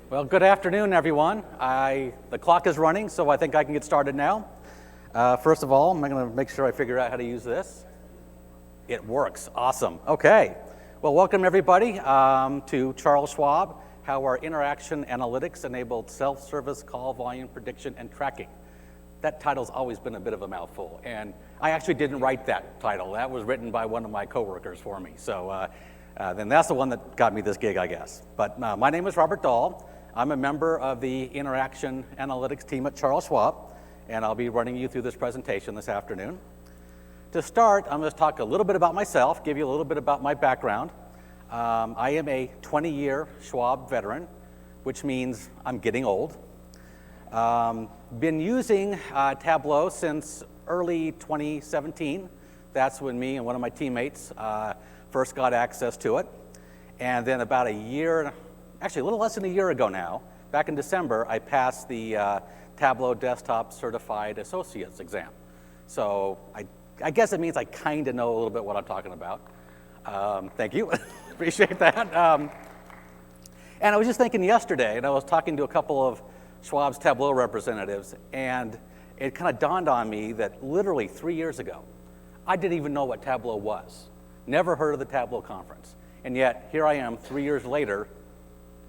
Well, good afternoon, everyone. The clock is running, so I think I can get started now. First of all, I'm going to make sure I figure out how to use this. It works. Awesome. Okay. Well, welcome, everybody, to Charles Schwab, how our interaction analytics enabled self-service call volume prediction and tracking. That title's always been a bit of a mouthful, and I actually didn't write that title. That was written by one of my coworkers for me. So then that's the one that got me this gig, I guess. But my name is Robert Dahl. I'm a member of the Interaction Analytics team at Charles Schwab, and I'll be running you through this presentation this afternoon. To start, I'm going to talk a little bit about myself, give you a little bit about my background. I am a 20-year Schwab veteran, which means I'm getting old. Been using Tableau since early 2017. That's when me and one of my teammates first got access to it. And then about a year, actually a little less than a year ago now, back in December, I passed the Tableau Desktop Certified Associates exam. So I guess it means I kind of know a little bit what I'm talking about. Thank you. Appreciate that. And I was just thinking yesterday, and I was talking to a couple of Schwab's Tableau representatives, and it kind of dawned on me that literally 3 years ago, I didn't even know what Tableau was. Never heard of the Tableau conference. And yet, here I am 3 years later,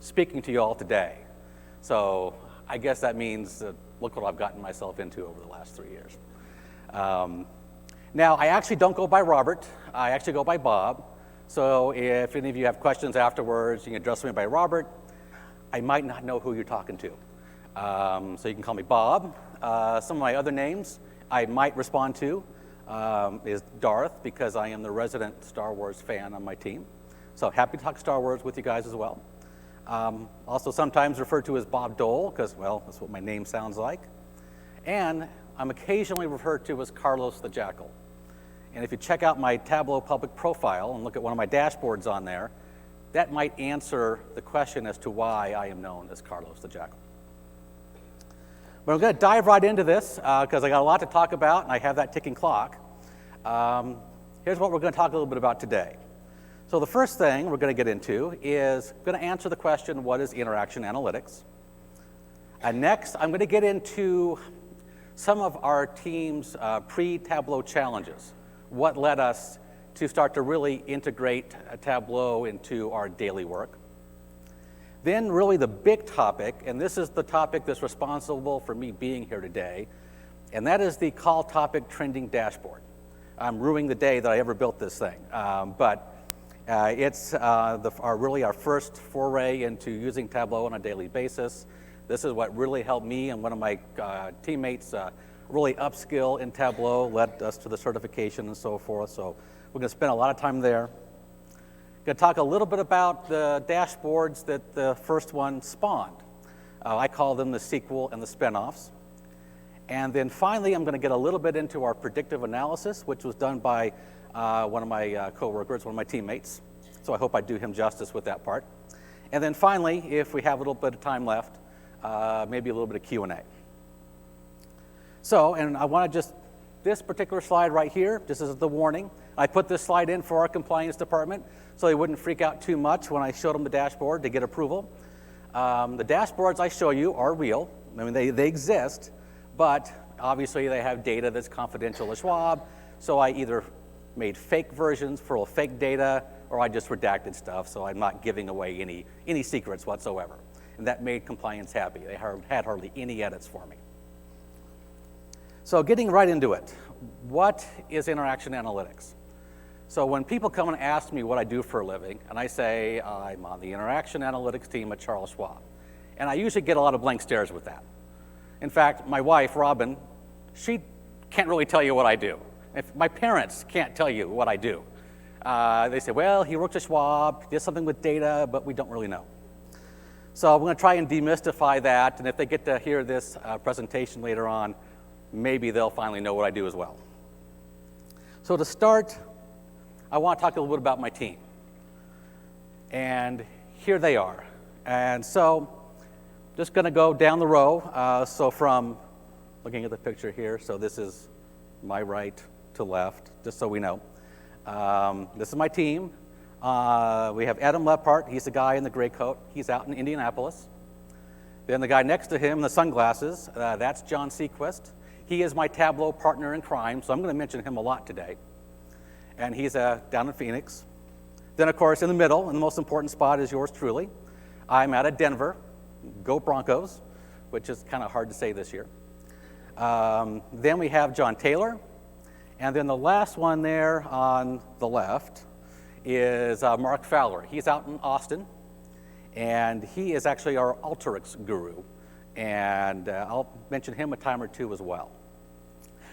speaking to you all today. So I guess that means that look what I've gotten myself into over the last 3 years. Now, I actually don't go by Robert. I actually go by Bob. So if any of you have questions afterwards, you can address me by Robert. I might not know who you're talking to. So you can call me Bob. Some of my other names I might respond to is Darth, because I am the resident Star Wars fan on my team. So happy to talk Star Wars with you guys as well. Also sometimes referred to as Bob Dole, because, well, that's what my name sounds like. And I'm occasionally referred to as Carlos the Jackal. And if you check out my Tableau public profile and look at one of my dashboards on there, that might answer the question as to why I am known as Carlos the Jackal. But I'm going to dive right into this, because I got a lot to talk about, and I have that ticking clock. Here's what we're going to talk a little bit about today. So the first thing we're going to get into is going to answer the question, what is interaction analytics? And next, I'm going to get into some of our team's pre-Tableau challenges. What led us to start to really integrate Tableau into our daily work. Then really the big topic, and this is the topic that's responsible for me being here today, and that is the call topic trending dashboard. I'm ruining the day that I ever built this thing, but it's really our first foray into using Tableau on a daily basis. This is what really helped me and one of my teammates really upskill in Tableau, led us to the certification and so forth. So we're going to spend a lot of time there. Going to talk a little bit about the dashboards that the first one spawned. I call them the sequel and the spinoffs. And then finally, I'm going to get a little bit into our predictive analysis, which was done by one of my coworkers, one of my teammates. So I hope I do him justice with that part. And then finally, if we have a little bit of time left, maybe a little bit of Q&A. So, and I want to just, this particular slide right here, this is the warning. I put this slide in for our compliance department so they wouldn't freak out too much when I showed them the dashboard to get approval. The dashboards I show you are real. I mean, they exist, but obviously they have data that's confidential to Schwab, so I either made fake versions for fake data, or I just redacted stuff, so I'm not giving away any secrets whatsoever. And that made compliance happy. They had hardly any edits for me. So getting right into it, what is interaction analytics? So when people come and ask me what I do for a living, and I say I'm on the interaction analytics team at Charles Schwab, and I usually get a lot of blank stares with that. In fact, my wife, Robin, she can't really tell you what I do. If my parents can't tell you what I do. They say, well, he works at Schwab, did something with data, but we don't really know. So I'm going to try and demystify that, and if they get to hear this presentation later on, maybe they'll finally know what I do as well. So to start, I want to talk a little bit about my team. And here they are. And so just going to go down the row. So from looking at the picture here, so this is my right to left, just so we know. This is my team. We have Adam Leppart. He's the guy in the gray coat. He's out in Indianapolis. Then the guy next to him, the sunglasses, that's John Sequist. He is my Tableau partner in crime, so I'm going to mention him a lot today. And he's down in Phoenix. Then, of course, in the middle, and the most important spot is yours truly. I'm out of Denver. Go Broncos, which is kind of hard to say this year. Then we have John Taylor. And then the last one there on the left is Mark Fowler. He's out in Austin. And he is actually our Alteryx guru. And I'll mention him a time or two as well.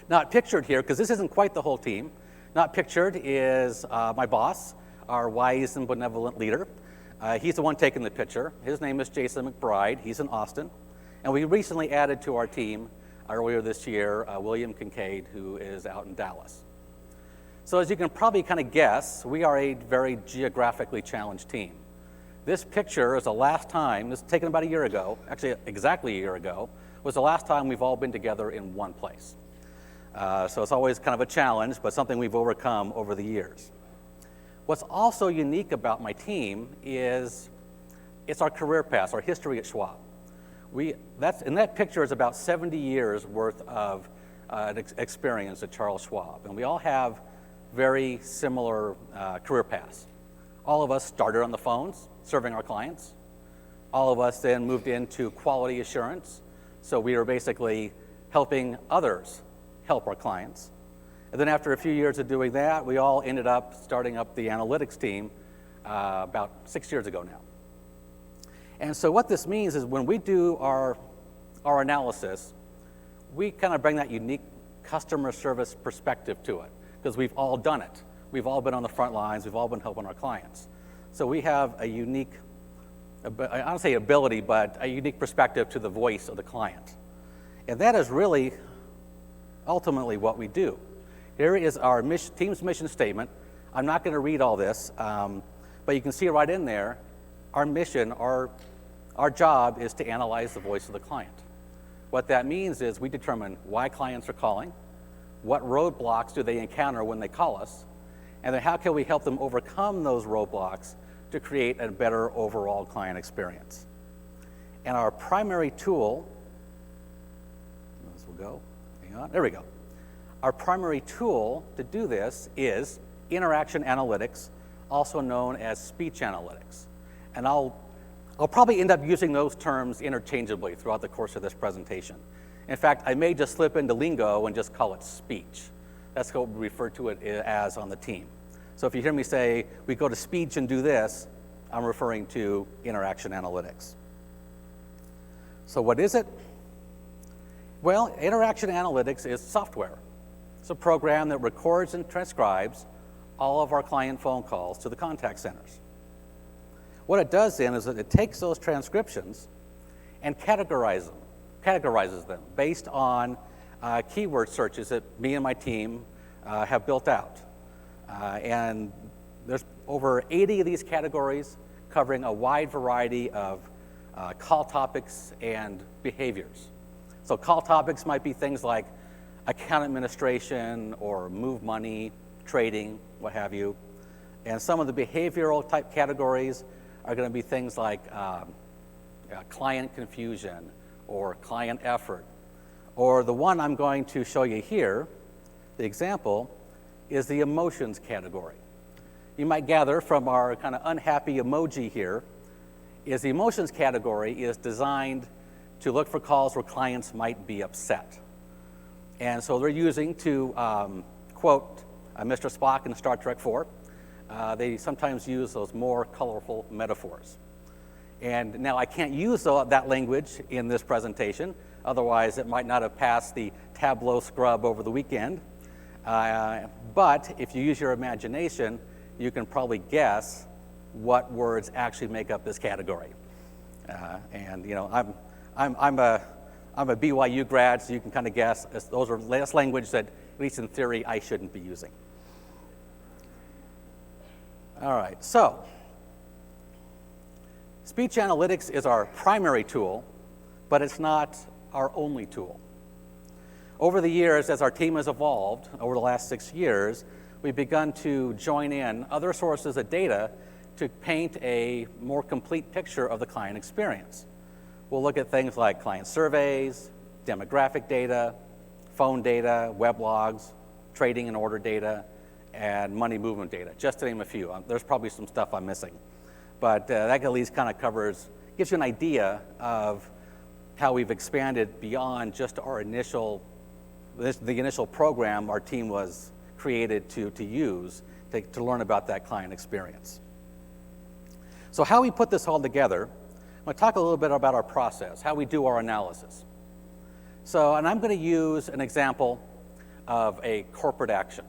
Not pictured here, because this isn't quite the whole team. Not pictured is my boss, our wise and benevolent leader. He's the one taking the picture. His name is Jason McBride. He's in Austin. And we recently added to our team earlier this year, William Kincaid, who is out in Dallas. So as you can probably kind of guess, we are a very geographically challenged team. This picture is the last time, this was taken about a year ago, actually exactly a year ago, was the last time we've all been together in one place. So it's always kind of a challenge, but something we've overcome over the years. What's also unique about my team is it's our career path, our history at Schwab. In that picture is about 70 years worth of experience at Charles Schwab, and we all have very similar career paths. All of us started on the phones, serving our clients. All of us then moved into quality assurance, so we were basically helping others help our clients. And then after a few years of doing that, we all ended up starting up the analytics team about 6 years ago now. And so what this means is when we do our analysis, we kind of bring that unique customer service perspective to it, because we've all done it. We've all been on the front lines. We've all been helping our clients. So we have a unique, I don't say ability, but a unique perspective to the voice of the client. And that is really ultimately what we do. Here is our team's mission statement. I'm not going to read all this, but you can see right in there, our mission, our job is to analyze the voice of the client. What that means is we determine why clients are calling, what roadblocks do they encounter when they call us, and then how can we help them overcome those roadblocks to create a better overall client experience. And our primary tool, this will go, hang on, there we go. Our primary tool to do this is interaction analytics, also known as speech analytics. And I'll probably end up using those terms interchangeably throughout the course of this presentation. In fact, I may just slip into lingo and just call it speech. That's what we refer to it as on the team. So if you hear me say, we go to speech and do this, I'm referring to interaction analytics. So what is it? Well, interaction analytics is software. It's a program that records and transcribes all of our client phone calls to the contact centers. What it does then is that it takes those transcriptions and categorizes them based on keyword searches that me and my team have built out. And there's over 80 of these categories covering a wide variety of call topics and behaviors. So call topics might be things like account administration or move money, trading, what have you. And some of the behavioral type categories are going to be things like client confusion or client effort. Or the one I'm going to show you here, the example, is the emotions category. You might gather from our kind of unhappy emoji here, is the emotions category is designed to look for calls where clients might be upset. And so they're using to quote Mr. Spock in Star Trek 4. They sometimes use those more colorful metaphors. And now I can't use that language in this presentation, otherwise it might not have passed the Tableau scrub over the weekend. But if you use your imagination, you can probably guess what words actually make up this category. And you know, I'm a BYU grad, so you can kind of guess those are less language that, at least in theory, I shouldn't be using. All right, so speech analytics is our primary tool, but it's not our only tool. Over the years, as our team has evolved, over the last 6 years, we've begun to join in other sources of data to paint a more complete picture of the client experience. We'll look at things like client surveys, demographic data, phone data, web logs, trading and order data, and money movement data, just to name a few. There's probably some stuff I'm missing. But that at least kind of gives you an idea of how we've expanded beyond just our the initial program our team was created to use to learn about that client experience. So how we put this all together, I'm going to talk a little bit about our process, how we do our analysis. And I'm going to use an example of a corporate action.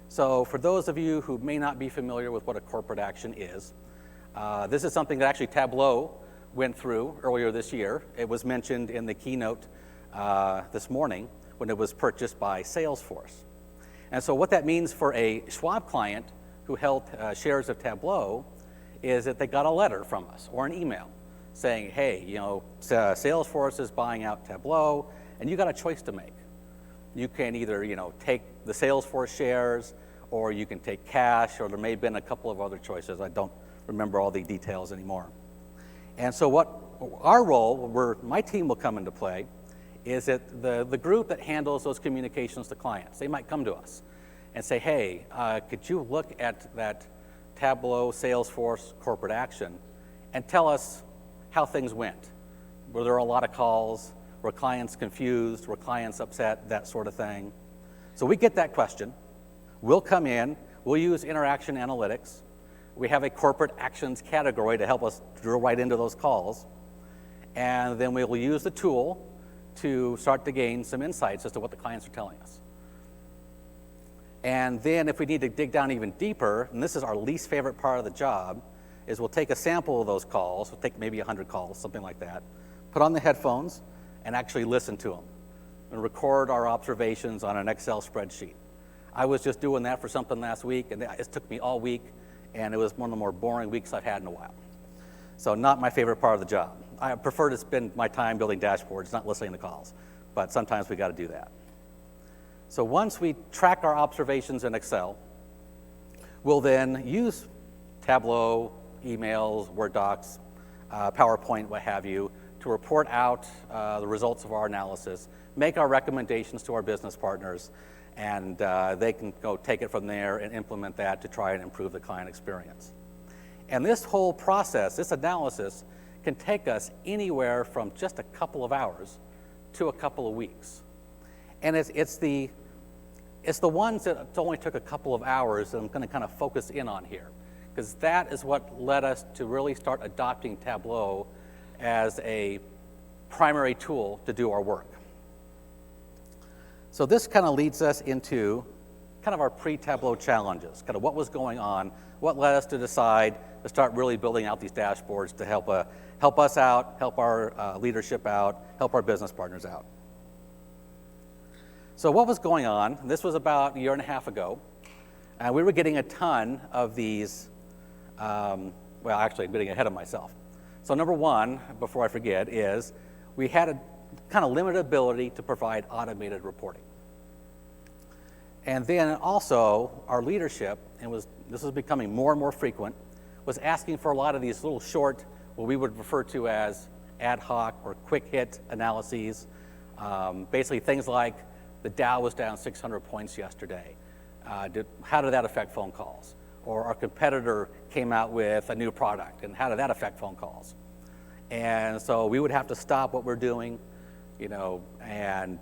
So for those of you who may not be familiar with what a corporate action is, this is something that actually Tableau went through earlier this year. It was mentioned in the keynote this morning when it was purchased by Salesforce. And so what that means for a Schwab client who held shares of Tableau is that they got a letter from us or an email saying, hey, Salesforce is buying out Tableau, and you got a choice to make. You can either, take the Salesforce shares, or you can take cash, or there may have been a couple of other choices. I don't remember all the details anymore. And so what our role, where my team will come into play, is that the group that handles those communications to clients, they might come to us and say, hey, could you look at that Tableau Salesforce corporate action and tell us how things went? Were there a lot of calls? Were clients confused? Were clients upset? That sort of thing. So we get that question. We'll come in. We'll use interaction analytics. We have a corporate actions category to help us drill right into those calls. And then we'll use the tool to start to gain some insights as to what the clients are telling us. And then if we need to dig down even deeper, and this is our least favorite part of the job, is we'll take a sample of those calls, we'll take maybe 100 calls, something like that, put on the headphones, and actually listen to them, and record our observations on an Excel spreadsheet. I was just doing that for something last week, and it took me all week, and it was one of the more boring weeks I've had in a while. So not my favorite part of the job. I prefer to spend my time building dashboards, not listening to calls, but sometimes we got to do that. So once we track our observations in Excel, we'll then use Tableau, emails, Word docs, PowerPoint, what have you, to report out the results of our analysis, make our recommendations to our business partners, and they can go take it from there and implement that to try and improve the client experience. And this whole process, this analysis, can take us anywhere from just a couple of hours to a couple of weeks. And it's the ones that only took a couple of hours that I'm going to kind of focus in on here, because that is what led us to really start adopting Tableau as a primary tool to do our work. So this kind of leads us into kind of our pre-Tableau challenges, kind of what was going on, what led us to decide to start really building out these dashboards to help us out, help our leadership out, help our business partners out. So what was going on? This was about a year and a half ago, and we were getting a ton of these, actually I'm getting ahead of myself. So number one, before I forget, is we had a kind of limited ability to provide automated reporting. And then also our leadership, this was becoming more and more frequent, was asking for a lot of these little short, what we would refer to as ad hoc or quick hit analyses, basically things like the Dahl was down 600 points yesterday. How did that affect phone calls? Or our competitor came out with a new product, and how did that affect phone calls? And so we would have to stop what we're doing, and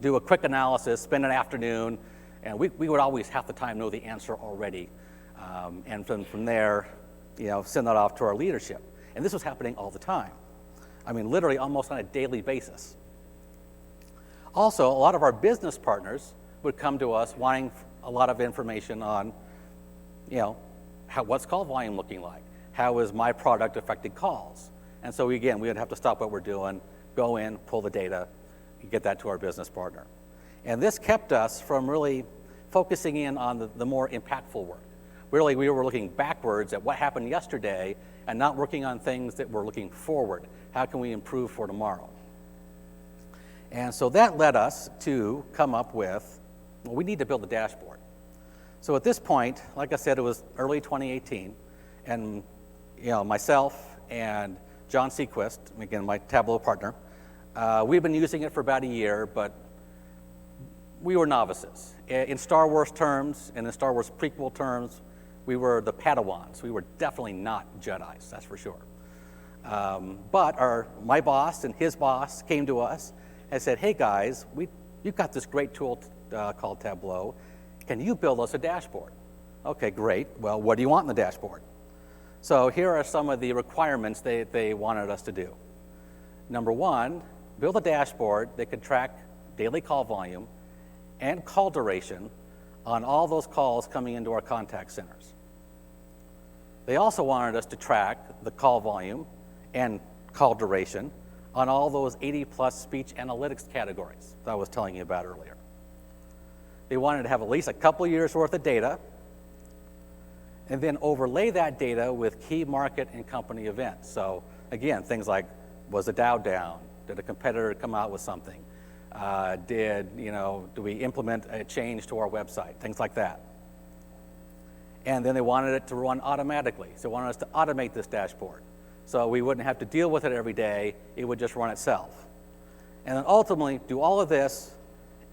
do a quick analysis, spend an afternoon, and we would always half the time know the answer already. And from there, send that off to our leadership. And this was happening all the time. I mean, literally almost on a daily basis. Also, a lot of our business partners would come to us wanting a lot of information on, what's call volume looking like? How is my product affecting calls? And so again, we would have to stop what we're doing, go in, pull the data, and get that to our business partner. And this kept us from really focusing in on the more impactful work. Really, we were looking backwards at what happened yesterday and not working on things that were looking forward. How can we improve for tomorrow? And so that led us to come up with, we need to build a dashboard. So at this point, like I said, it was early 2018, and myself and John Sequist, again, my Tableau partner. We've been using it for about a year, but we were novices. In Star Wars terms, and in Star Wars prequel terms, we were the Padawans. We were definitely not Jedis, that's for sure. But my boss and his boss came to us and said, hey guys, you've got this great tool called Tableau. Can you build us a dashboard? Okay, great. Well, what do you want in the dashboard? So here are some of the requirements they wanted us to do. Number one, build a dashboard that could track daily call volume and call duration on all those calls coming into our contact centers. They also wanted us to track the call volume and call duration on all those 80-plus speech analytics categories that I was telling you about earlier. They wanted to have at least a couple years worth of data and then overlay that data with key market and company events. So again, things like, was the Dow down? Did a competitor come out with something? Do we implement a change to our website? Things like that. And then they wanted it to run automatically. So they wanted us to automate this dashboard. So we wouldn't have to deal with it every day. It would just run itself. And then ultimately do all of this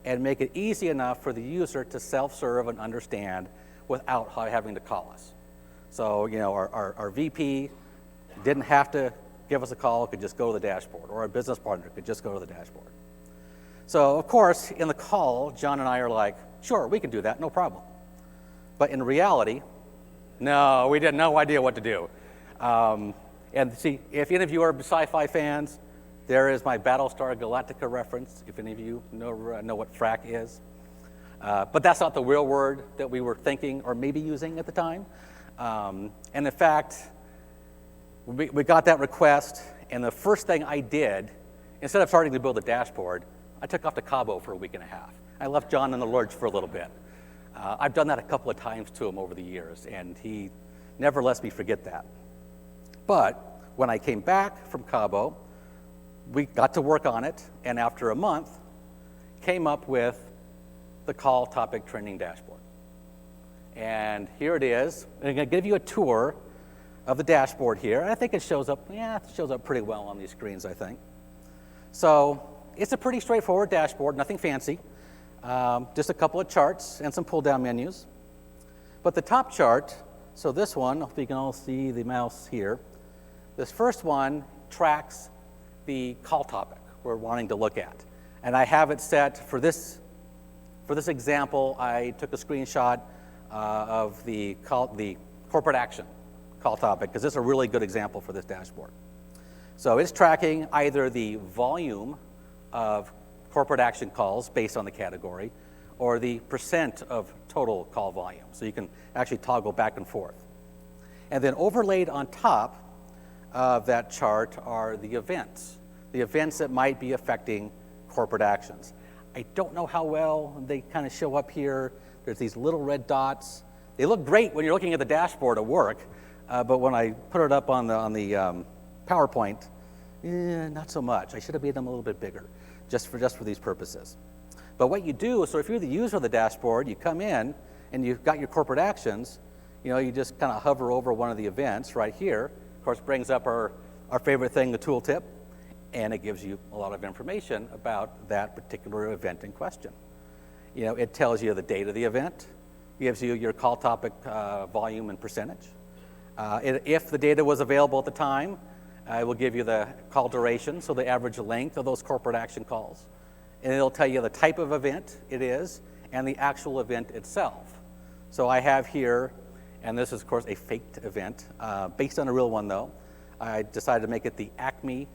and make it easy enough for the user to self-serve and understand without having to call us. So, our VP didn't have to give us a call, could just go to the dashboard, or our business partner could just go to the dashboard. So, of course, in the call, John and I are like, sure, we can do that, no problem. But in reality, no, we had no idea what to do. And see, if any of you are sci-fi fans, there is my Battlestar Galactica reference, if any of you know what frack is. But that's not the real word that we were thinking or maybe using at the time. And in fact, we got that request, and the first thing I did, instead of starting to build a dashboard, I took off to Cabo for a week and a half. I left John in the lurch for a little bit. I've done that a couple of times to him over the years, and he never lets me forget that. But when I came back from Cabo, we got to work on it, and after a month, came up with the call topic trending dashboard. And here it is. I'm going to give you a tour of the dashboard here. I think it shows up pretty well on these screens, I think. So it's a pretty straightforward dashboard, nothing fancy. Just a couple of charts and some pull-down menus. But the top chart, so this one, if you can all see the mouse here, this first one tracks the call topic we're wanting to look at. And I have it set for this example. I took a screenshot of the corporate action call topic, because this is a really good example for this dashboard. So it's tracking either the volume of corporate action calls based on the category, or the percent of total call volume. So you can actually toggle back and forth. And then overlaid on top of that chart are the events that might be affecting corporate actions. I don't know how well they kind of show up here. There's these little red dots. They look great when you're looking at the dashboard at work, but when I put it up on the PowerPoint, not so much. I should have made them a little bit bigger, just for these purposes. But what you do, so if you're the user of the dashboard, you come in and you've got your corporate actions, you just kind of hover over one of the events right here. Of course, brings up our favorite thing, the tooltip, and it gives you a lot of information about that particular event in question. It tells you the date of the event, gives you your call topic volume and percentage. If the data was available at the time, it will give you the call duration, so the average length of those corporate action calls. And it'll tell you the type of event it is and the actual event itself. So I have here, and this is, of course, a faked event, based on a real one, though. I decided to make it the Acme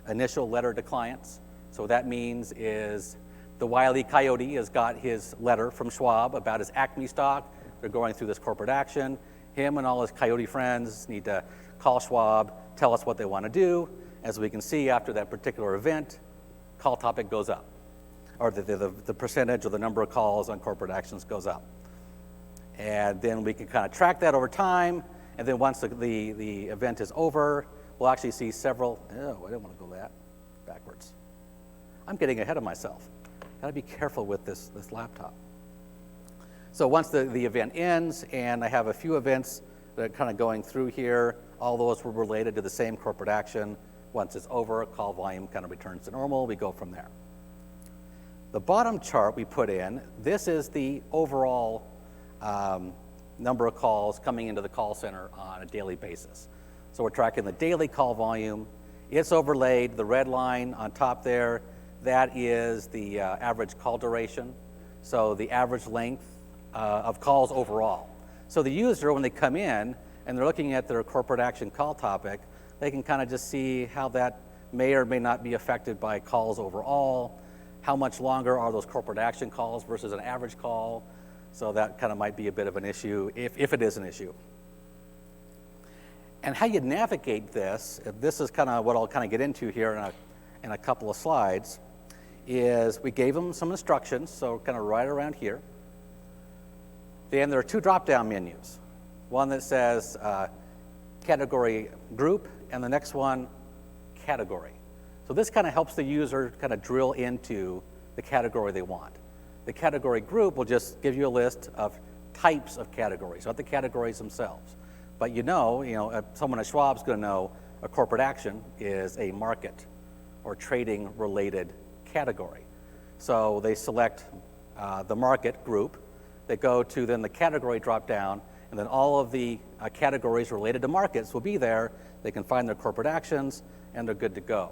initial letter to clients. So what that means is the Wile E. Coyote has got his letter from Schwab about his Acme stock. They're going through this corporate action. Him and all his Coyote friends need to call Schwab, tell us what they want to do. As we can see, after that particular event, call topic goes up, or the percentage or the number of calls on corporate actions goes up. And then we can kind of track that over time, and then once the event is over, we'll actually see several, I didn't want to go backwards. I'm getting ahead of myself. Got to be careful with this laptop. So once the event ends, and I have a few events that are kind of going through here, all those were related to the same corporate action, Once it's over, call volume kind of returns to normal. We go from there. The bottom chart we put in, this is the overall number of calls coming into the call center on a daily basis. So we're tracking the daily call volume. It's overlaid, the red line on top there, that is the average call duration. So the average length of calls overall. So the user, when they come in and they're looking at their corporate action call topic, they can kind of just see how that may or may not be affected by calls overall. How much longer are those corporate action calls versus an average call? So that kind of might be a bit of an issue, if it is an issue. And how you navigate this is kind of what I'll kind of get into here in a couple of slides, is we gave them some instructions, so kind of right around here. Then there are two drop-down menus. One that says category group, and the next one, category. So this kind of helps the user kind of drill into the category they want. The category group will just give you a list of types of categories, not the categories themselves. But someone at Schwab is going to know a corporate action is a market or trading related category. So they select the market group, they go to then the category drop down, and then all of the categories related to markets will be there. They can find their corporate actions and they're good to go.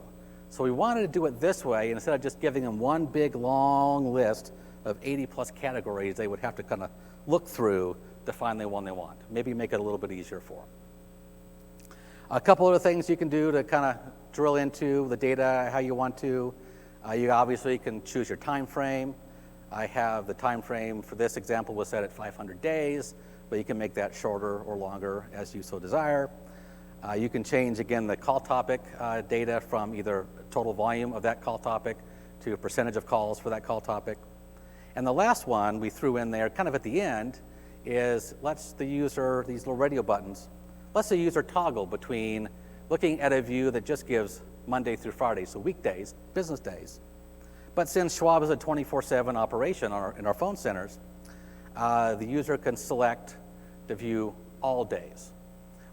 So we wanted to do it this way, and instead of just giving them one big long list of 80 plus categories they would have to kind of look through to find the one they want. Maybe make it a little bit easier for them. A couple other things you can do to kind of drill into the data how you want to. You obviously can choose your time frame. I have the time frame for this example was set at 500 days, but you can make that shorter or longer as you so desire. You can change, again, the call topic data from either total volume of that call topic to a percentage of calls for that call topic. And the last one we threw in there kind of at the end is lets the user, these little radio buttons, lets the user toggle between looking at a view that just gives Monday through Friday, so weekdays, business days. But since Schwab is a 24/7 operation in our phone centers, the user can select to view all days.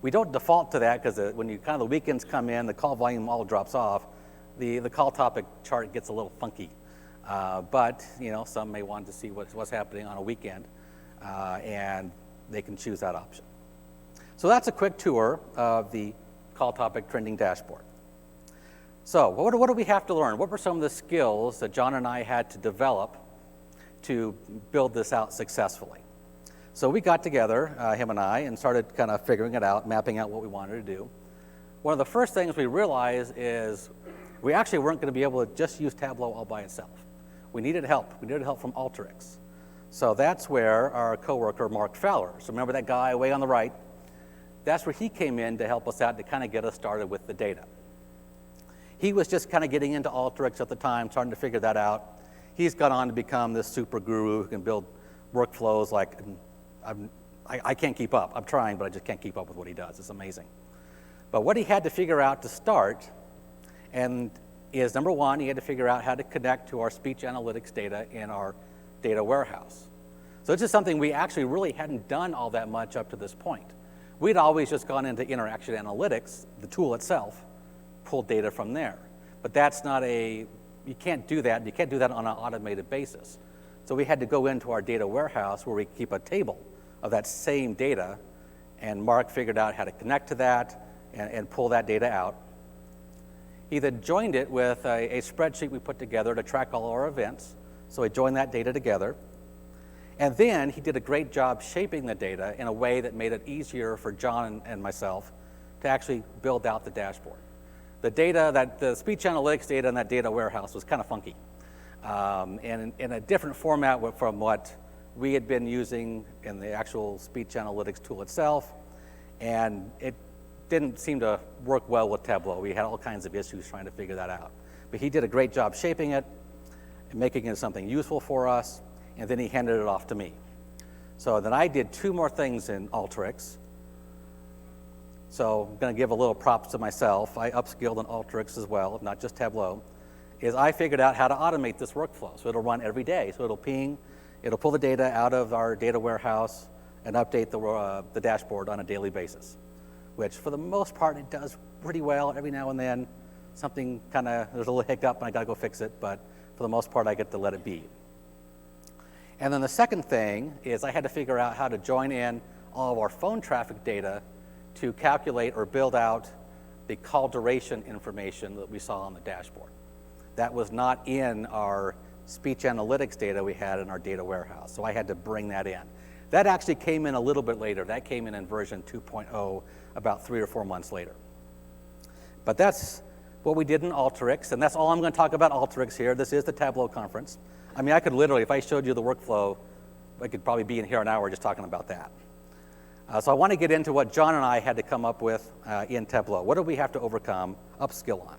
We don't default to that because when the weekends come in, the call volume all drops off. The call topic chart gets a little funky. But some may want to see what's happening on a weekend, and they can choose that option. So that's a quick tour of the call topic trending dashboard. So what do we have to learn? What were some of the skills that John and I had to develop to build this out successfully? So we got together, him and I, and started kind of figuring it out, mapping out what we wanted to do. One of the first things we realized is we actually weren't going to be able to just use Tableau all by itself. We needed help. We needed help from Alteryx. So that's where our coworker, Mark Fowler, so remember that guy way on the right? That's where he came in to help us out to kind of get us started with the data. He was just kind of getting into Alteryx at the time, starting to figure that out. He's gone on to become this super guru who can build workflows like, I can't keep up. I'm trying, but I just can't keep up with what he does. It's amazing. But what he had to figure out to start is, number one, he had to figure out how to connect to our speech analytics data in our data warehouse. So this is something we actually really hadn't done all that much up to this point. We'd always just gone into interaction analytics, the tool itself, pulled data from there. But that's not you can't do that. You can't do that on an automated basis. So we had to go into our data warehouse where we keep a table of that same data, and Mark figured out how to connect to that and pull that data out. He then joined it with a spreadsheet we put together to track all our events. So he joined that data together. And then he did a great job shaping the data in a way that made it easier for John and myself to actually build out the dashboard. The data, the speech analytics data in that data warehouse was kind of funky. And in a different format from what we had been using in the actual speech analytics tool itself. And it didn't seem to work well with Tableau. We had all kinds of issues trying to figure that out. But he did a great job shaping it and making it something useful for us, and then he handed it off to me. So then I did two more things in Alteryx. So I'm going to give a little props to myself. I upskilled in Alteryx as well, not just Tableau, is I figured out how to automate this workflow. So it'll run every day. So it'll ping, it'll pull the data out of our data warehouse and update the dashboard on a daily basis, which for the most part it does pretty well. Every now and then something kind of, there's a little hiccup and I got to go fix it, but for the most part, I get to let it be. And then the second thing is I had to figure out how to join in all of our phone traffic data to calculate or build out the call duration information that we saw on the dashboard. That was not in our speech analytics data we had in our data warehouse, so I had to bring that in. That actually came in a little bit later. That came in version 2.0 about 3 or 4 months later. But that's what we did in Alteryx, and that's all I'm going to talk about Alteryx here. This is the Tableau conference. I mean, I could literally, if I showed you the workflow, I could probably be in here an hour just talking about that. So I want to get into what John and I had to come up with in Tableau. What did we have to overcome, upskill on?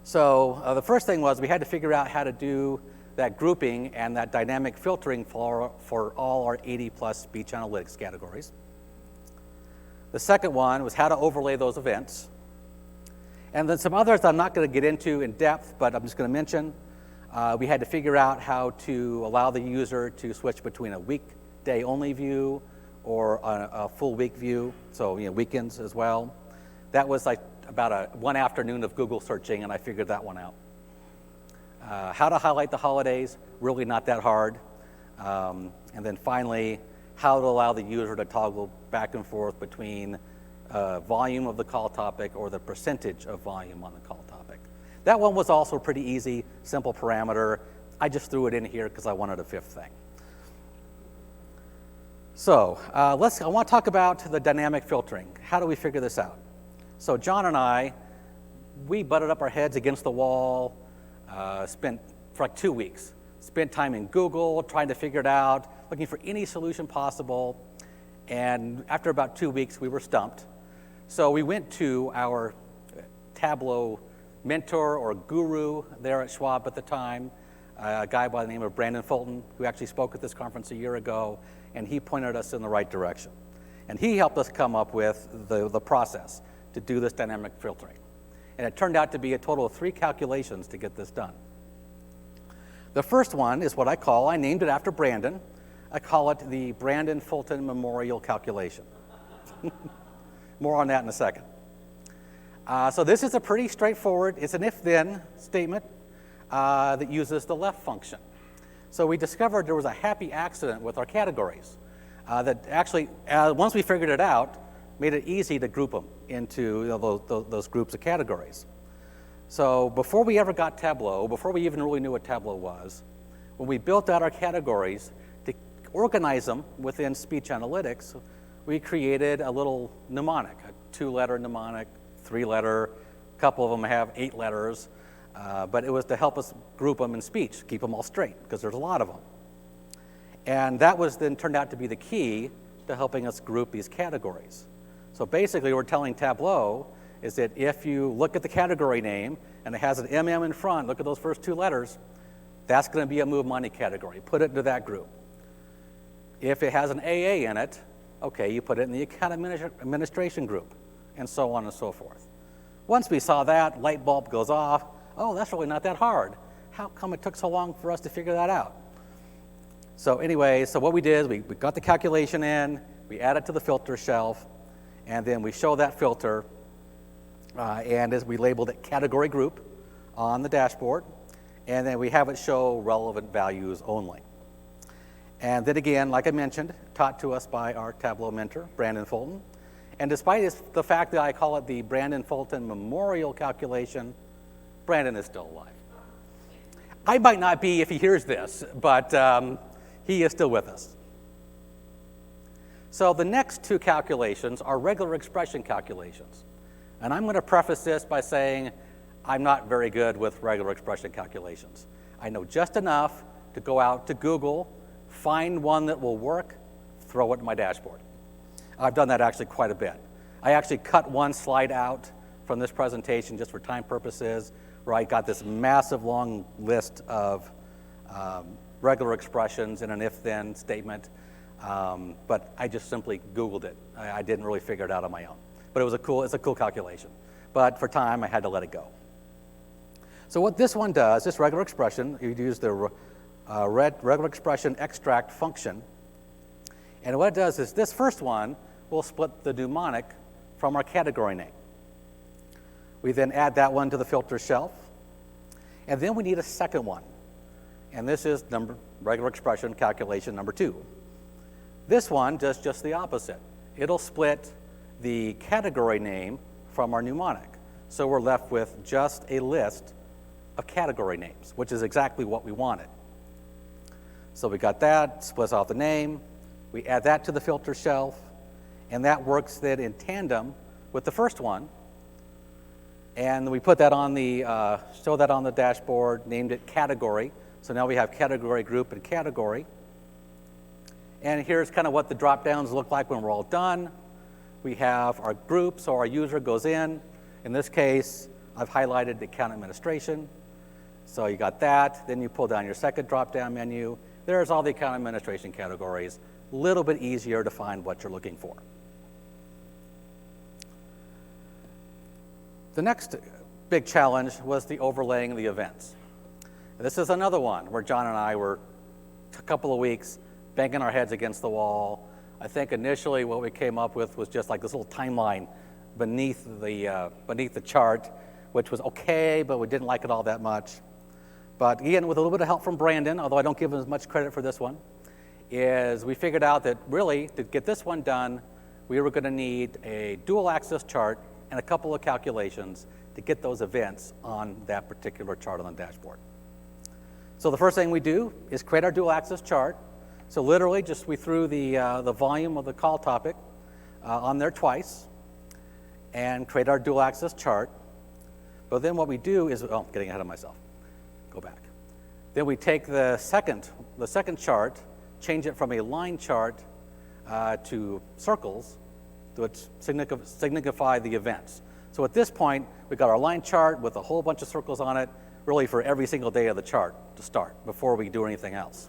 So the first thing was we had to figure out how to do that grouping and that dynamic filtering for all our 80+ speech analytics categories. The second one was how to overlay those events. And then some others I'm not going to get into in depth, but I'm just going to mention. We had to figure out how to allow the user to switch between a weekday-only view or a full week view, so weekends as well. That was like about one afternoon of Google searching, and I figured that one out. How to highlight the holidays, really not that hard. And then finally, how to allow the user to toggle back and forth between volume of the call topic or the percentage of volume on the call topic. That one was also pretty easy, simple parameter. I just threw it in here because I wanted a fifth thing. So I want to talk about the dynamic filtering. How do we figure this out? So John and I, we butted up our heads against the wall, spent for like 2 weeks, spent time in Google trying to figure it out, looking for any solution possible. And after about 2 weeks, we were stumped. So we went to our Tableau mentor or guru there at Schwab at the time, a guy by the name of Brandon Fulton, who actually spoke at this conference a year ago, and he pointed us in the right direction. And he helped us come up with the process to do this dynamic filtering. And it turned out to be a total of 3 calculations to get this done. The first one is what I named it after Brandon. I call it the Brandon Fulton Memorial Calculation. More on that in a second. So this is a pretty straightforward, it's an if-then statement that uses the left function. So we discovered there was a happy accident with our categories that actually, once we figured it out, made it easy to group them into those groups of categories. So before we ever got Tableau, before we even really knew what Tableau was, when we built out our categories to organize them within speech analytics, we created a little mnemonic, a 2-letter mnemonic, 3-letter, a couple of them have 8 letters, but it was to help us group them in speech, keep them all straight, because there's a lot of them. And that was then turned out to be the key to helping us group these categories. So basically, we're telling Tableau is that if you look at the category name and it has an MM in front, look at those first 2 letters, that's going to be a move money category. Put it into that group. If it has an AA in it, okay, you put it in the account administration group, and so on and so forth. Once we saw that, light bulb goes off. Oh, that's really not that hard. How come it took so long for us to figure that out? So anyway, so what we did is we got the calculation in, we added to the filter shelf, and then we show that filter, and as we labeled it category group on the dashboard, and then we have it show relevant values only. And then again, like I mentioned, taught to us by our Tableau mentor, Brandon Fulton. And despite the fact that I call it the Brandon Fulton Memorial Calculation, Brandon is still alive. I might not be if he hears this, but he is still with us. So the next 2 calculations are regular expression calculations. And I'm going to preface this by saying I'm not very good with regular expression calculations. I know just enough to go out to Google, find one that will work, throw it in my dashboard. I've done that actually quite a bit. I actually cut one slide out from this presentation just for time purposes, where I got this massive long list of regular expressions in an if-then statement, but I just simply Googled it. I didn't really figure it out on my own. But it's a cool calculation. But for time, I had to let it go. So what this one does, this regular expression, you use the regular expression extract function. And what it does is this first one will split the mnemonic from our category name. We then add that one to the filter shelf. And then we need a second one. And this is regular expression calculation number 2. This one does just the opposite. It'll split the category name from our mnemonic. So we're left with just a list of category names, which is exactly what we wanted. So we got that, splits off the name. We add that to the filter shelf, and that works then in tandem with the first one. And we put that on the, show that on the dashboard, named it category. So now we have category, group, and category. And here's kind of what the drop-downs look like when we're all done. We have our group, so our user goes in. In this case, I've highlighted the account administration. So you got that. Then you pull down your second drop-down menu. There's all the account administration categories. A little bit easier to find what you're looking for. The next big challenge was the overlaying of the events. And this is another one where John and I were a couple of weeks banging our heads against the wall. I think initially what we came up with was just like this little timeline beneath the chart, which was okay, but we didn't like it all that much. But again, with a little bit of help from Brandon, although I don't give him as much credit for this one, is we figured out that really to get this one done, we were going to need a dual axis chart and a couple of calculations to get those events on that particular chart on the dashboard. So the first thing we do is create our dual axis chart. So literally just we threw the volume of the call topic on there twice and create our dual axis chart. But then what we do is, oh, I'm getting ahead of myself. Go back. Then we take the second chart, change it from a line chart to circles, which signify the events. So at this point, we've got our line chart with a whole bunch of circles on it, really for every single day of the chart to start before we do anything else.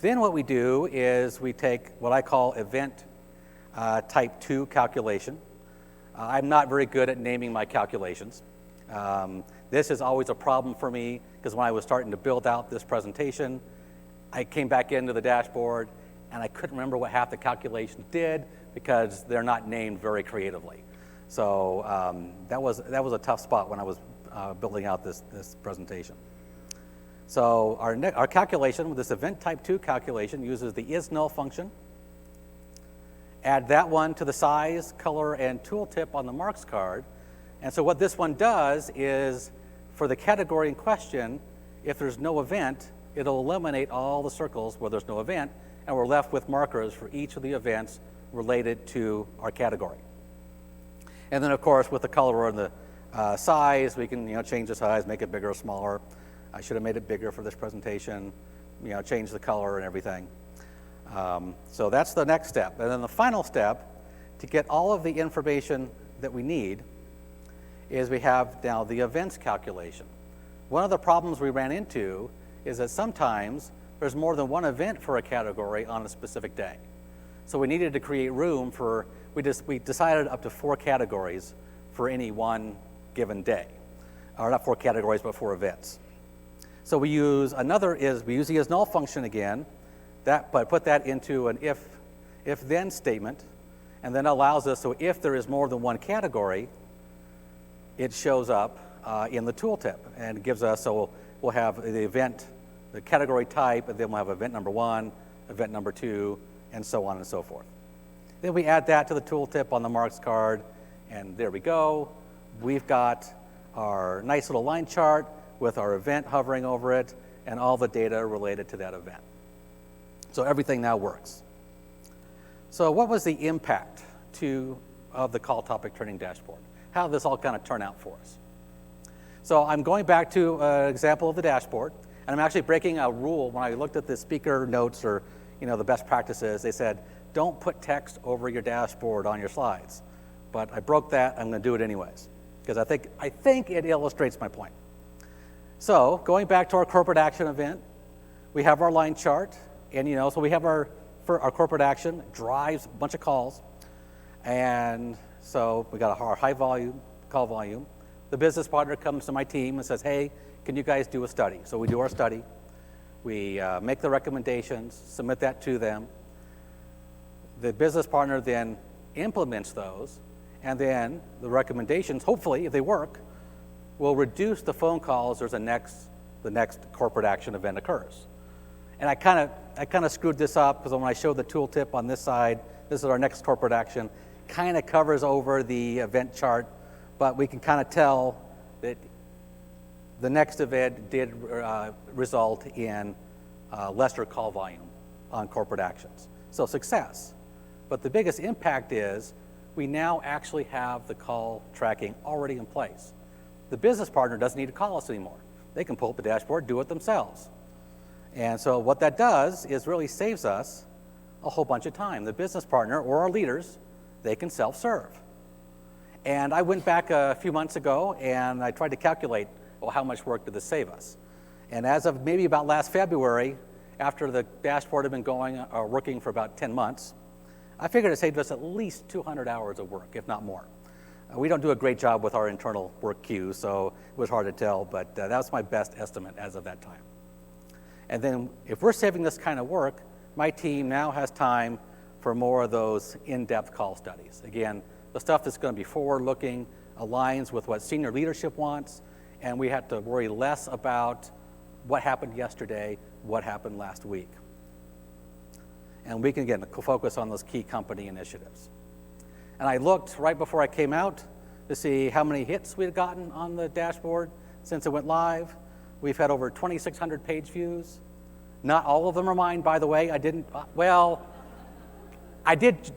Then what we do is we take what I call event type 2 calculation. I'm not very good at naming my calculations. This is always a problem for me because when I was starting to build out this presentation, I came back into the dashboard and I couldn't remember what half the calculations did because they're not named very creatively. So that was a tough spot when I was building out this presentation. So our calculation with this event type 2 calculation uses the isNull function. Add that one to the size, color, and tooltip on the marks card. And so what this one does is for the category in question, if there's no event, it'll eliminate all the circles where there's no event, and we're left with markers for each of the events related to our category. And then, of course, with the color and the size, we can change the size, make it bigger or smaller. I should have made it bigger for this presentation, change the color and everything. So that's the next step. And then the final step, to get all of the information that we need, is we have now the events calculation. One of the problems we ran into is that sometimes there's more than one event for a category on a specific day. So we needed to create room for, we decided up to 4 categories for any one given day. Or not 4 categories, but 4 events. So we use the isNull function again, but put that into an if-then statement, and then allows us, so if there is more than one category, it shows up in the tooltip and gives us, so we'll have the event, the category type, and then we'll have event number 1, event number 2, and so on and so forth. Then we add that to the tooltip on the marks card, and there we go. We've got our nice little line chart with our event hovering over it and all the data related to that event. So everything now works. So what was the impact of the call topic turning dashboard? How did this all kind of turn out for us? So I'm going back to an example of the dashboard, and I'm actually breaking a rule. When I looked at the speaker notes or the best practices, they said, don't put text over your dashboard on your slides. But I broke that. I'm going to do it anyways, because I think it illustrates my point. So going back to our corporate action event, we have our line chart, and so we have our corporate action drives a bunch of calls, and so we got our high volume call volume. The business partner comes to my team and says, hey, can you guys do a study? So we do our study. We make the recommendations, submit that to them. The business partner then implements those, And then the recommendations, hopefully, if they work, will reduce the phone calls as the next corporate action event occurs. And I kind of screwed this up because when I showed the tooltip on this side, this is our next corporate action, kind of covers over the event chart, but we can kind of tell that the next event did result in lesser call volume on corporate actions. So success. But the biggest impact is we now actually have the call tracking already in place. The business partner doesn't need to call us anymore. They can pull up the dashboard, do it themselves. And so what that does is really saves us a whole bunch of time. The business partner or our leaders, they can self-serve. And I went back a few months ago and I tried to calculate, well, how much work did this save us? And as of maybe about last February, after the dashboard had been working for about 10 months, I figured it saved us at least 200 hours of work, if not more. We don't do a great job with our internal work queues, so it was hard to tell, but that was my best estimate as of that time. And then if we're saving this kind of work, my team now has time for more of those in-depth call studies. Again, the stuff that's going to be forward-looking, aligns with what senior leadership wants, and we have to worry less about what happened yesterday, what happened last week. And we can, again, focus on those key company initiatives. And I looked right before I came out to see how many hits we'd gotten on the dashboard since it went live. We've had over 2,600 page views. Not all of them are mine, by the way. I did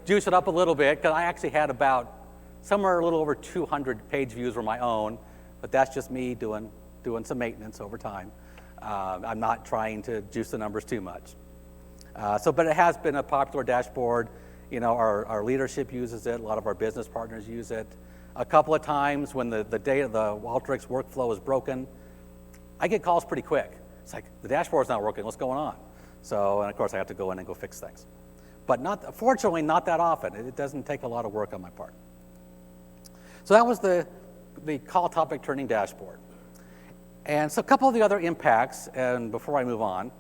juice it up a little bit because I actually had about somewhere a little over 200 page views were my own, but that's just me doing some maintenance over time. I'm not trying to juice the numbers too much. But it has been a popular dashboard. You know, our leadership uses it. A lot of our business partners use it. A couple of times when the data, the Alteryx workflow is broken, I get calls pretty quick. It's like, the dashboard's not working, what's going on? So, and of course I have to go in and go fix things. But fortunately, not that often. It doesn't take a lot of work on my part. So that was the call topic turning dashboard. And so a couple of the other impacts, and before I move on,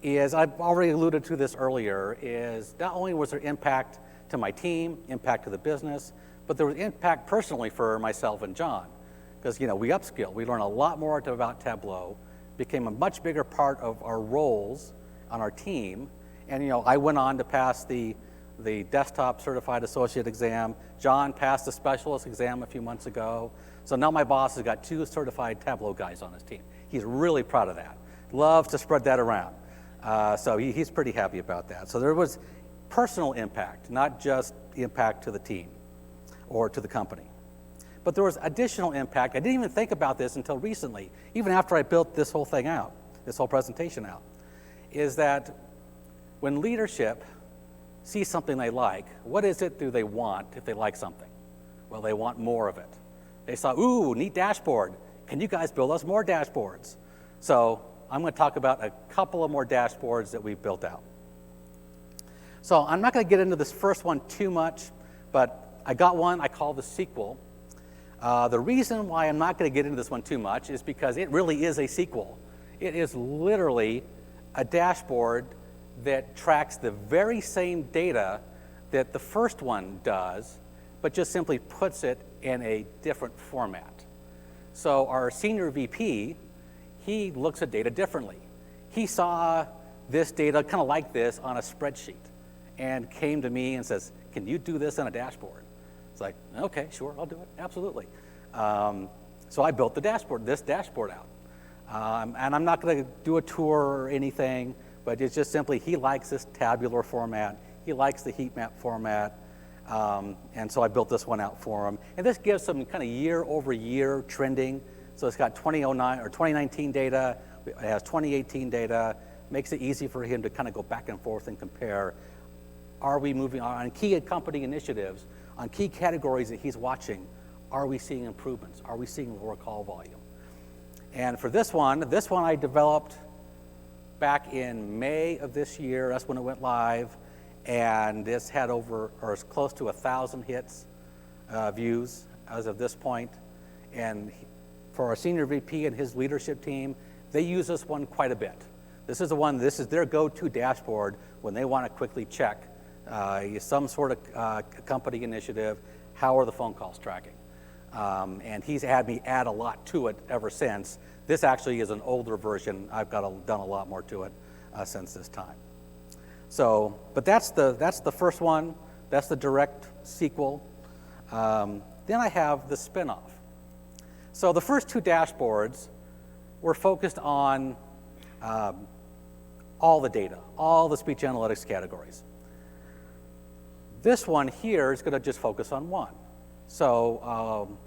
is I've already alluded to this earlier, is not only was there impact to my team, impact to the business, but there was impact personally for myself and John. Because, you know, we upskilled. We learned a lot more about Tableau, became a much bigger part of our roles on our team. And, you know, I went on to pass the desktop certified associate exam. John passed the specialist exam a few months ago. So now my boss has got 2 certified Tableau guys on his team. He's really proud of that. Loves to spread that around. So he's pretty happy about that. So there was personal impact, not just impact to the team or to the company. But there was additional impact. I didn't even think about this until recently, even after I built this whole thing out, this whole presentation out, is that when leadership sees something they like, what is it do they want if they like something? Well, they want more of it. They saw, ooh, neat dashboard. Can you guys build us more dashboards? So I'm going to talk about a couple of more dashboards that we've built out. So I'm not going to get into this first one too much, but I got one I call the sequel. The reason why I'm not going to get into this one too much is because it really is a sequel. It is literally a dashboard that tracks the very same data that the first one does, but just simply puts it in a different format. So our senior VP, he looks at data differently. He saw this data kind of like this on a spreadsheet and came to me and says, can you do this in a dashboard? It's like, okay, sure, I'll do it, absolutely. So I built this dashboard out. And I'm not going to do a tour or anything, but it's just simply he likes this tabular format. He likes the heat map format. And so I built this one out for him. And this gives some kind of year-over-year trending. So it's got 2009 or 2019 data. It has 2018 data. Makes it easy for him to kind of go back and forth and compare. Are we moving on key company initiatives, on key categories that he's watching? Are we seeing improvements? Are we seeing lower call volume? And for this one I developed back in May of this year. That's when it went live. And this had is close to 1,000 hits, views as of this point. And for our senior VP and his leadership team, they use this one quite a bit. This is their go-to dashboard when they want to quickly check some sort of company initiative. how are the phone calls tracking? And he's had me add a lot to it ever since. This actually is an older version. I've done a lot more to it since this time. So, but that's the first one. That's the direct sequel. Then I have the spin-off. So the first two dashboards were focused on all the data, all the speech analytics categories. This one here is going to just focus on one. So,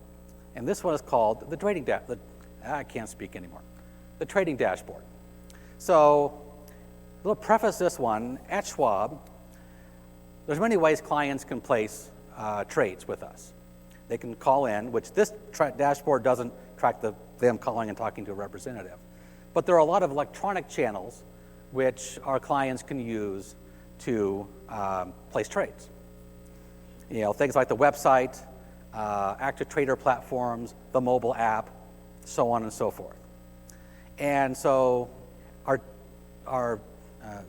and this one is called the trading dashboard. I can't speak anymore. The trading dashboard. So, we'll preface this one. At Schwab, there's many ways clients can place trades with us. They can call in, which this dashboard doesn't track them calling and talking to a representative. But there are a lot of electronic channels which our clients can use to place trades. You know, things like the website, active trader platforms, the mobile app, so on and so forth. And so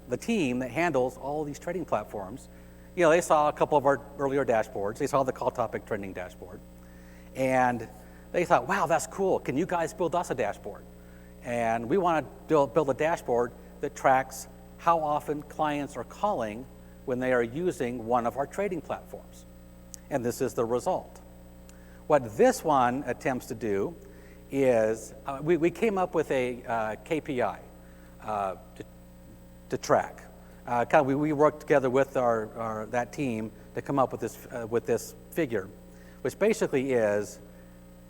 the team that handles all these trading platforms, you know, they saw a couple of our earlier dashboards. They saw the call topic trending dashboard. And they thought, wow, that's cool. Can you guys build us a dashboard? And we want to build a dashboard that tracks how often clients are calling when they are using one of our trading platforms. And this is the result. What this one attempts to do is, we came up with a KPI to track. We worked together with that team to come up with this figure, which basically is,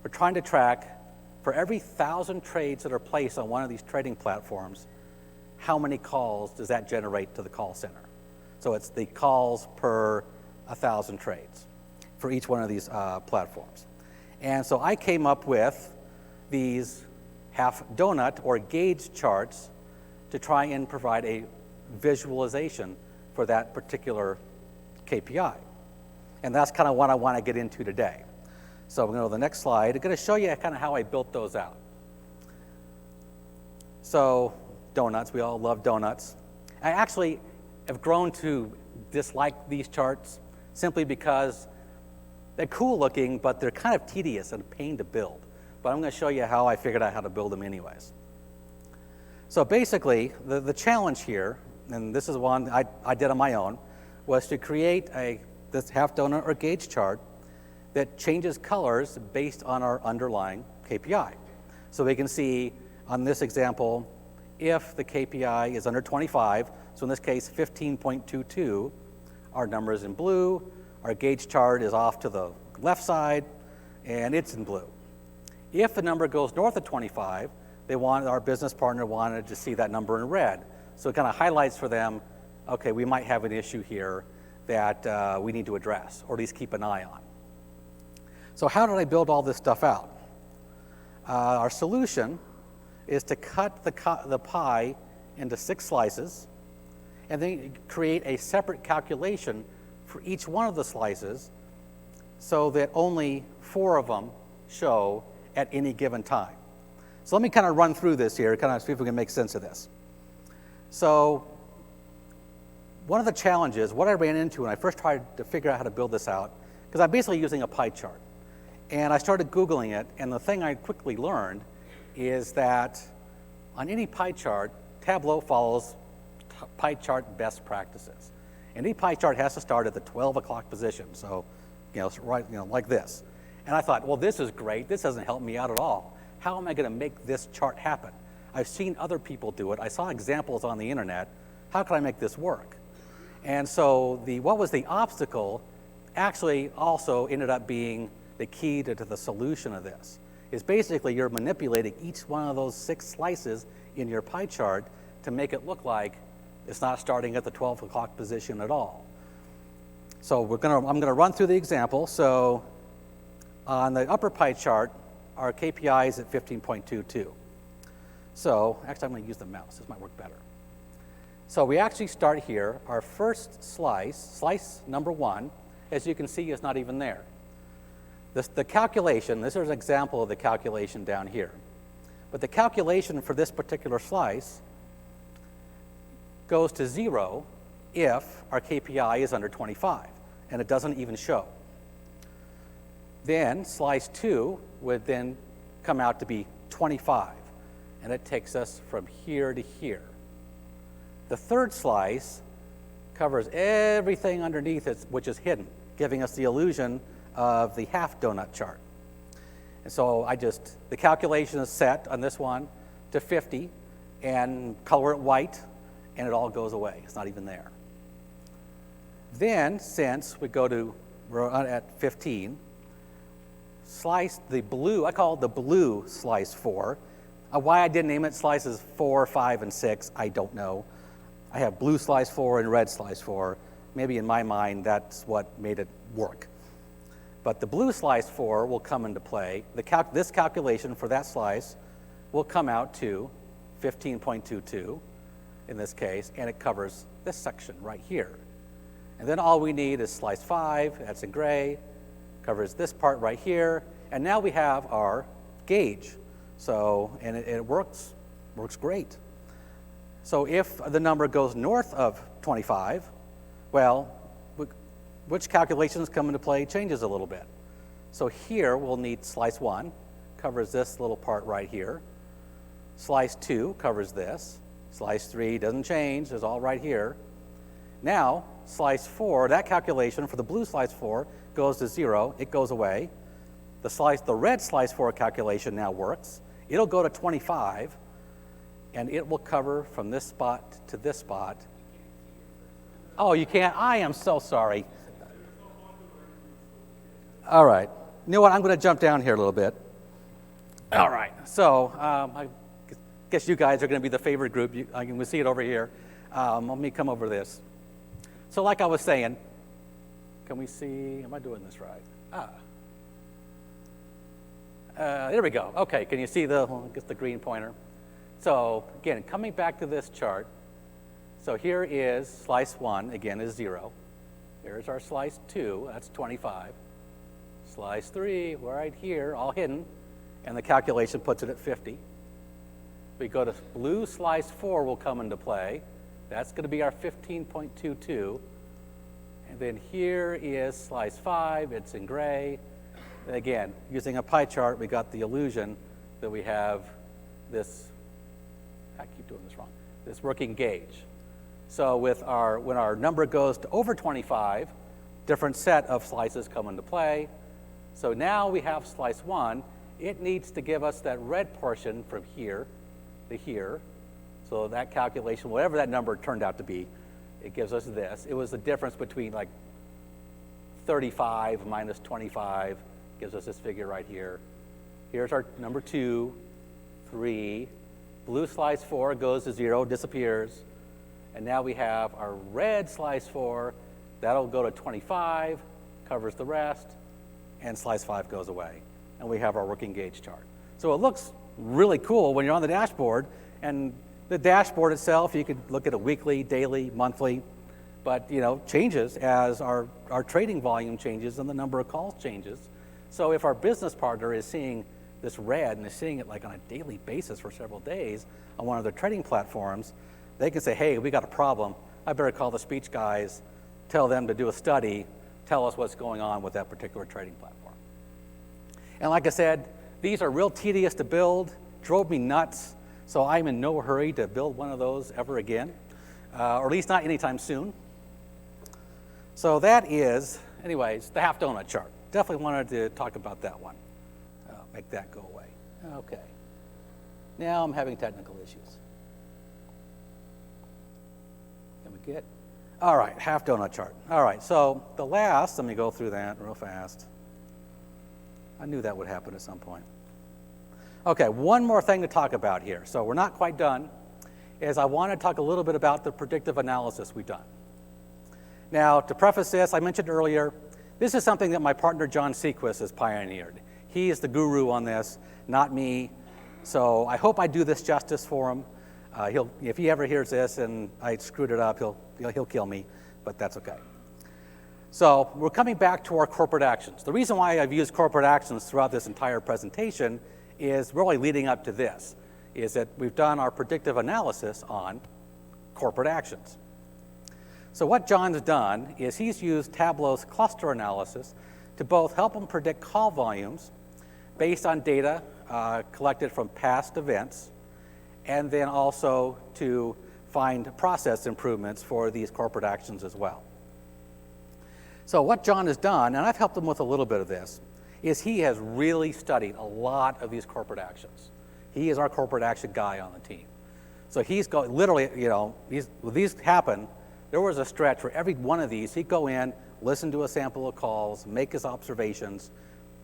we're trying to track for every 1,000 trades that are placed on one of these trading platforms, how many calls does that generate to the call center? So it's the calls per 1,000 trades for each one of these platforms. And so I came up with these half donut or gauge charts to try and provide a visualization for that particular KPI. And that's kind of what I want to get into today. So I'm going to go to the next slide. I'm going to show you kind of how I built those out. So donuts, we all love donuts. I actually have grown to dislike these charts simply because they're cool looking, but they're kind of tedious and a pain to build. But I'm going to show you how I figured out how to build them anyways. So basically, the challenge here, and this is one I did on my own, was to create this half donut or gauge chart that changes colors based on our underlying KPI. So we can see on this example, if the KPI is under 25, so in this case 15.22, our number is in blue, our gauge chart is off to the left side, and it's in blue. If the number goes north of 25, our business partner wanted to see that number in red. So it kind of highlights for them, okay, we might have an issue here that we need to address, or at least keep an eye on. So how did I build all this stuff out? Our solution is to cut the pie into 6 slices, and then create a separate calculation for each one of the slices so that only 4 of them show at any given time. So let me kind of run through this here, kind of see if we can make sense of this. So one of the challenges, what I ran into when I first tried to figure out how to build this out, because I'm basically using a pie chart. And I started Googling it, and the thing I quickly learned is that on any pie chart, Tableau follows pie chart best practices. And any pie chart has to start at the 12 o'clock position, so like this. And I thought, well, this is great. This doesn't help me out at all. How am I going to make this chart happen? I've seen other people do it. I saw examples on the internet. How can I make this work? And so what was the obstacle actually also ended up being the key to the solution of this. Is basically you're manipulating each one of those 6 slices in your pie chart to make it look like it's not starting at the 12 o'clock position at all. So I'm going to run through the example. So on the upper pie chart, our KPI is at 15.22. So actually I'm going to use the mouse. This might work better. So we actually start here. Our first slice number 1, as you can see, is not even there. The calculation, this is an example of the calculation down here. But the calculation for this particular slice goes to 0 if our KPI is under 25, and it doesn't even show. Then slice 2 would then come out to be 25, and it takes us from here to here. The third slice covers everything underneath it, which is hidden, giving us the illusion of the half donut chart. And so the calculation is set on this one to 50, and color it white, and it all goes away. It's not even there. Then, since we're at 15, slice the blue, I call it the blue slice 4. Why I didn't name it slices 4, 5, and 6, I don't know. I have blue slice 4 and red slice 4. Maybe in my mind, that's what made it work. But the blue slice 4 will come into play. This calculation for that slice will come out to 15.22 in this case, and it covers this section right here. And then all we need is slice 5, that's in gray, covers this part right here, and now we have our gauge. So, and it works great. So if the number goes north of 25, well, which calculations come into play changes a little bit. So here we'll need slice 1, covers this little part right here. Slice 2 covers this. Slice 3 doesn't change, it's all right here. Now, slice 4, that calculation for the blue slice 4 goes to 0, it goes away. The red slice 4 calculation now works. It'll go to 25, and it will cover from this spot to this spot. Oh, you can't? I am so sorry. All right. You know what? I'm going to jump down here a little bit. All right. So I guess you guys are going to be the favorite group. I can see it over here. Let me come over this. So like I was saying, can we see? Am I doing this right? There we go. Okay. Can you see the green pointer? So again, coming back to this chart. So here is slice 1, again, is 0. Here's our slice 2, that's 25. Slice 3, right here, all hidden, and the calculation puts it at 50. We go to blue slice 4 will come into play. That's going to be our 15.22. And then here is slice 5, it's in gray. And again, using a pie chart, we got the illusion that we have this, I keep doing this wrong, this working gauge. So when our number goes to over 25, different set of slices come into play. So now we have slice 1. It needs to give us that red portion from here to here. So that calculation, whatever that number turned out to be, it gives us this. It was the difference between like 35 minus 25, gives us this figure right here. Here's our number 2, 3. Blue slice 4 goes to 0, disappears. And now we have our red slice 4, that'll go to 25, covers the rest, and slice 5 goes away. And we have our working gauge chart. So it looks really cool when you're on the dashboard, and the dashboard itself, you could look at it weekly, daily, monthly, but changes as our trading volume changes and the number of calls changes. So if our business partner is seeing this red and is seeing it like on a daily basis for several days on one of their trading platforms, they can say, hey, we got a problem. I better call the speech guys, tell them to do a study, tell us what's going on with that particular trading platform. And like I said, these are real tedious to build, drove me nuts, so I'm in no hurry to build one of those ever again, or at least not anytime soon. So that is, anyways, the half donut chart. Definitely wanted to talk about that one. Make that go away. Okay. Now I'm having technical issues. Get. All right, half donut chart. All right, so let me go through that real fast. I knew that would happen at some point. Okay, one more thing to talk about here. So we're not quite done, is I want to talk a little bit about the predictive analysis we've done. Now, to preface this, I mentioned earlier, this is something that my partner John Sequist has pioneered. He is the guru on this, not me. So I hope I do this justice for him. If he ever hears this and I screwed it up, he'll kill me, but that's okay. So we're coming back to our corporate actions. The reason why I've used corporate actions throughout this entire presentation is really leading up to this, is that we've done our predictive analysis on corporate actions. So what John's done is he's used Tableau's cluster analysis to both help them predict call volumes based on data collected from past events, and then also to find process improvements for these corporate actions as well. So what John has done, and I've helped him with a little bit of this, is he has really studied a lot of these corporate actions. He is our corporate action guy on the team. So he's going, literally, when these happen, there was a stretch where every one of these, he'd go in, listen to a sample of calls, make his observations,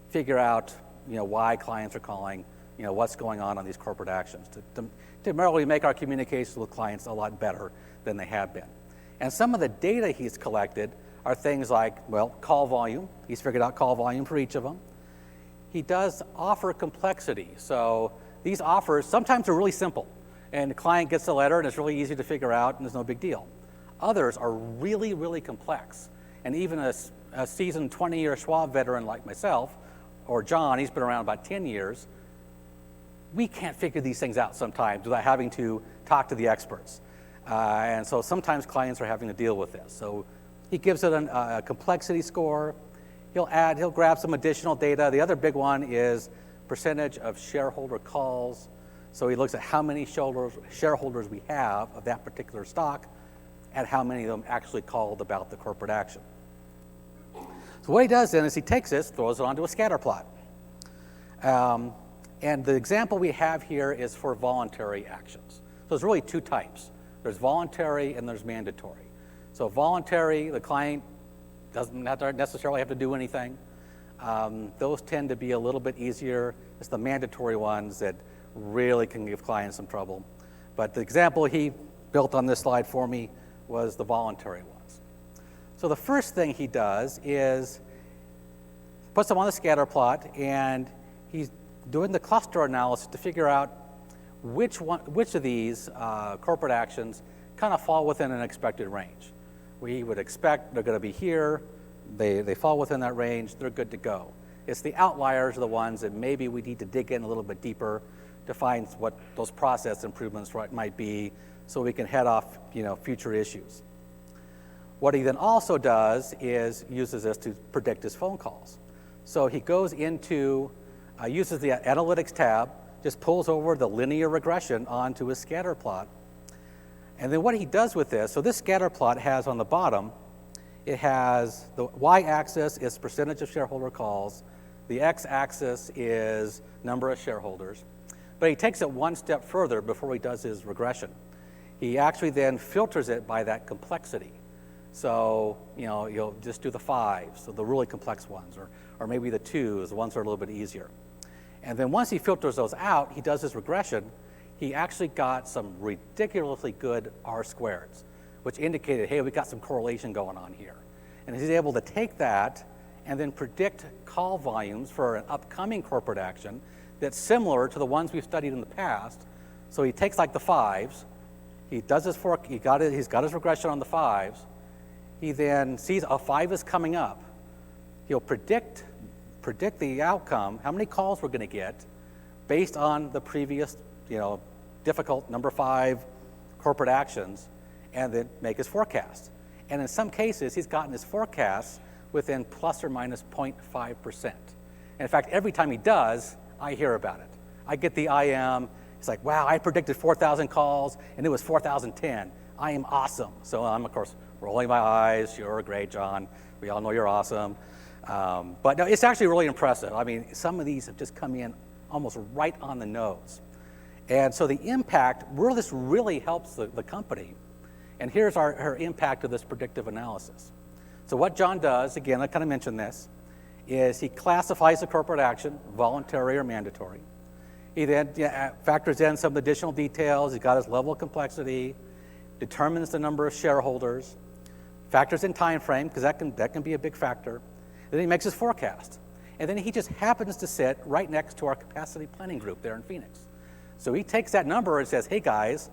figure out, why clients are calling, what's going on these corporate actions to really make our communications with clients a lot better than they have been. And some of the data he's collected are things like, call volume. He's figured out call volume for each of them. He does offer complexity. So these offers, sometimes are really simple, and the client gets the letter and it's really easy to figure out and there's no big deal. Others are really, really complex. And even a seasoned 20-year Schwab veteran like myself, or John, he's been around about 10 years, we can't figure these things out sometimes without having to talk to the experts. And so sometimes clients are having to deal with this. So he gives it a complexity score. He'll grab some additional data. The other big one is percentage of shareholder calls. So he looks at how many shareholders we have of that particular stock and how many of them actually called about the corporate action. So what he does then is he takes this, throws it onto a scatter plot. And the example we have here is for voluntary actions. So there's really two types. There's voluntary and there's mandatory. So voluntary, the client doesn't necessarily have to do anything. Those tend to be a little bit easier. It's the mandatory ones that really can give clients some trouble. But the example he built on this slide for me was the voluntary ones. So the first thing he does is puts them on the scatter plot, and he's doing the cluster analysis to figure out which of these corporate actions kind of fall within an expected range. We would expect they're going to be here, they fall within that range, they're good to go. It's the outliers are the ones that maybe we need to dig in a little bit deeper to find what those process improvements might be so we can head off future issues. What he then also does is uses this to predict his phone calls. So he goes into, uses the analytics tab, just pulls over the linear regression onto his scatter plot. And then what he does with this, so this scatter plot has on the bottom, it has the y-axis is percentage of shareholder calls, the x-axis is number of shareholders, but he takes it one step further before he does his regression. He actually then filters it by that complexity. So, you'll just do the 5s, so the really complex ones, or maybe the 2s, the ones that are a little bit easier. And then once he filters those out, he does his regression, he actually got some ridiculously good R-squareds, which indicated, hey, we got some correlation going on here. And he's able to take that and then predict call volumes for an upcoming corporate action that's similar to the ones we've studied in the past. So he takes like the 5s, he does his he's got his regression on the 5s. He then sees a 5 is coming up. He'll predict the outcome, how many calls we're going to get, based on the previous, difficult number 5 corporate actions, and then make his forecast. And in some cases, he's gotten his forecasts within plus or minus 0.5%. And in fact, every time he does, I hear about it. I get the IM. It's like, wow, I predicted 4,000 calls, and it was 4,010. I am awesome. So I'm, of course, rolling my eyes. You're great, John. We all know you're awesome. But no, it's actually really impressive. I mean, some of these have just come in almost right on the nose. And so the impact, where this really helps the company, and here's our impact of this predictive analysis. So what John does, again, I kind of mentioned this, is he classifies the corporate action, voluntary or mandatory. He then factors in some additional details. He's got his level of complexity, determines the number of shareholders, factors in time frame, because that can be a big factor. And then he makes his forecast. And then he just happens to sit right next to our capacity planning group there in Phoenix. So he takes that number and says, hey guys,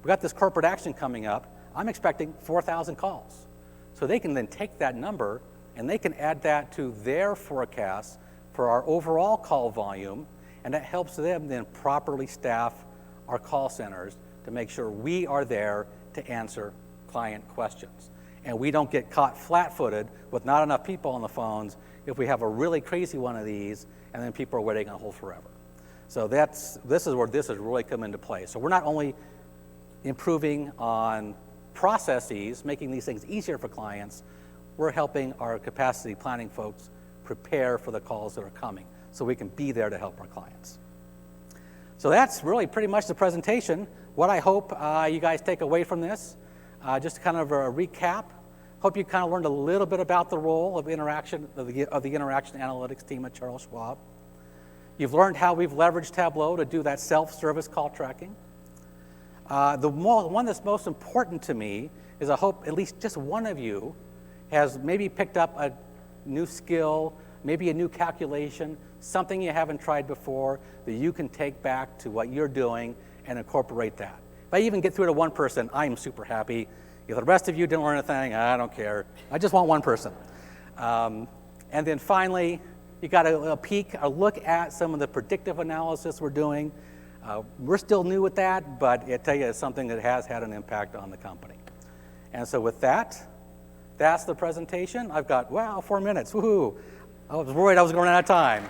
we got this corporate action coming up. I'm expecting 4,000 calls. So they can then take that number and they can add that to their forecast for our overall call volume, and that helps them then properly staff our call centers to make sure we are there to answer client questions. And we don't get caught flat-footed with not enough people on the phones if we have a really crazy one of these and then people are waiting on hold forever. So this is where this has really come into play. So we're not only improving on processes, making these things easier for clients, we're helping our capacity planning folks prepare for the calls that are coming so we can be there to help our clients. So that's really pretty much the presentation. What I hope you guys take away from this, just kind of a recap. Hope you kind of learned a little bit about the role of interaction of the interaction analytics team at Charles Schwab. You've learned how we've leveraged Tableau to do that self-service call tracking. The one that's most important to me is I hope at least just one of you has maybe picked up a new skill, maybe a new calculation, something you haven't tried before that you can take back to what you're doing and incorporate that. If I even get through to one person, I'm super happy. If the rest of you didn't learn anything, I don't care. I just want one person. And then finally, you got a look at some of the predictive analysis we're doing. We're still new with that, but I tell you, it's something that has had an impact on the company. And so with that, that's the presentation. I've got, wow, 4 minutes, woohoo. I was worried I was going out of time.